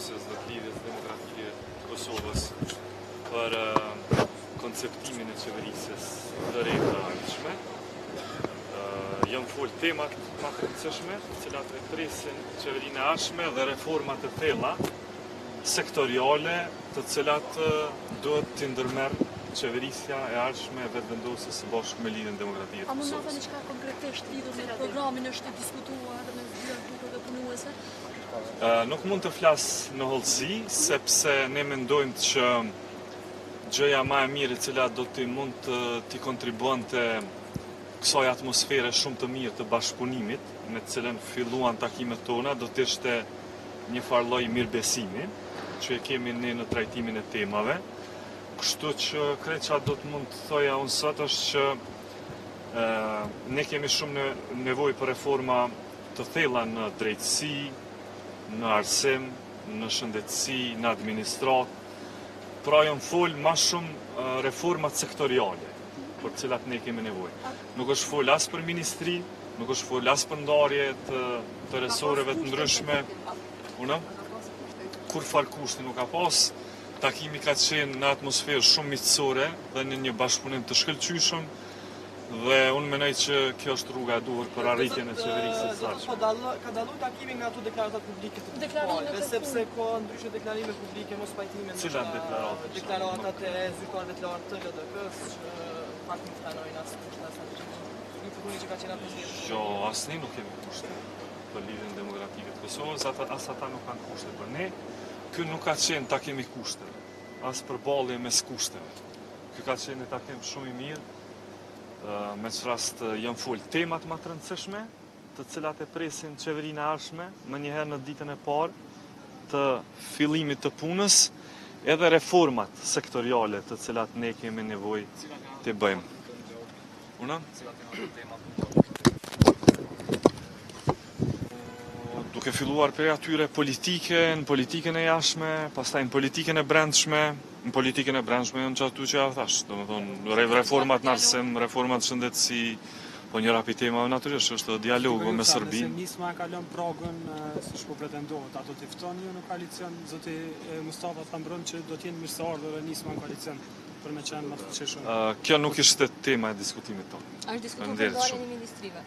Kosovës dhe të Lidhjes Demokratike të Kosovës për konceptimin e qeverisjes të re të ardhshme. Janë folë temat më të rëndësishme, të cilat e presin qeverinë e ardhshme dhe reforma të thella sektoriale, të cilat duhet të ndërmerr qeverisja e ardhshme vetëvendosës së bashku me Lidhjen Demokratike të Kosovës. Kosovës. A mund të thoni çka konkretisht lidhur me programin është diskutuar me dy grupeve punuese? Nuk mund të flas në hollësi, sepse ne mendojmë që gjëja më e mirë e cila do të mund të kontribuante kësaj atmosfere shumë të mirë të bashkëpunimit, me të cilën filluan takimet tona, do të ishte një farë lloj mirëbesimi, që e kemi ne në trajtimin e temave. Kështu që krejt çfarë do të mund të thoja unë sot është që ne kemi shumë nevojë për reforma të thella në drejtësi, në arsim, në shëndetësi, në administratë. Pra janë folë më shumë reformat sektoriale, për të cilat ne kemi nevojë. Nuk është folë as për ministri, nuk është folë as për ndarje të resoreve të ndryshme. Kur fal kushti nuk ka pas. Takimi ka qenë në atmosferë shumë miqësore dhe në një bashkëpunim të shkëlqyshëm. Dhe unë mendoj që kjo është rruga e duhur për arritjen e qeverisë së ardhshme. Ka dalluar takimi nga ato deklaratat publike të Deklarime sepse ka ndryshe deklarime publike mos pajtime. Cilat deklaratat? Deklaratat e zyrtarëve të lartë të LDK-s që pak nuk pranojnë as nuk përkuni që ka qenë atmosferë. Jo, asnjë nuk kemi kushte për Lidhjen Demokratike të Kosovës, as ata nuk kanë kushte për ne. Ky nuk ka qenë takim i kushteve, as përballje mes kushteve. Ky ka qenë një takim shumë i mirë. Me që rast janë folë temat më të rëndësishme, të cilat e presin qeverinë e ardhshme, më njëherë në ditën e parë të fillimit të punës, edhe reformat sektoriale të cilat ne kemi nevojë të bëjmë. Duke filluar prej atyre politike, në politikën e jashtme, pastaj në politikën e brendshme. Në politikën e brendshme janë çatu që ja thash, domethënë reformat në arsim, reformat shëndetësi, po njëra prej temave natyrisht është dialogu me Serbinë. Nisma ka lënë pragën siç po pretendohet, ato të ftoni në koalicion, zoti Mustafa tha mbron që do të jenë mirëseardhur dhe Nisma në koalicion për me qenë më të fuqishëm. Kjo nuk ishte tema e diskutimit tonë. Është diskutuar ndarjen e ministrive.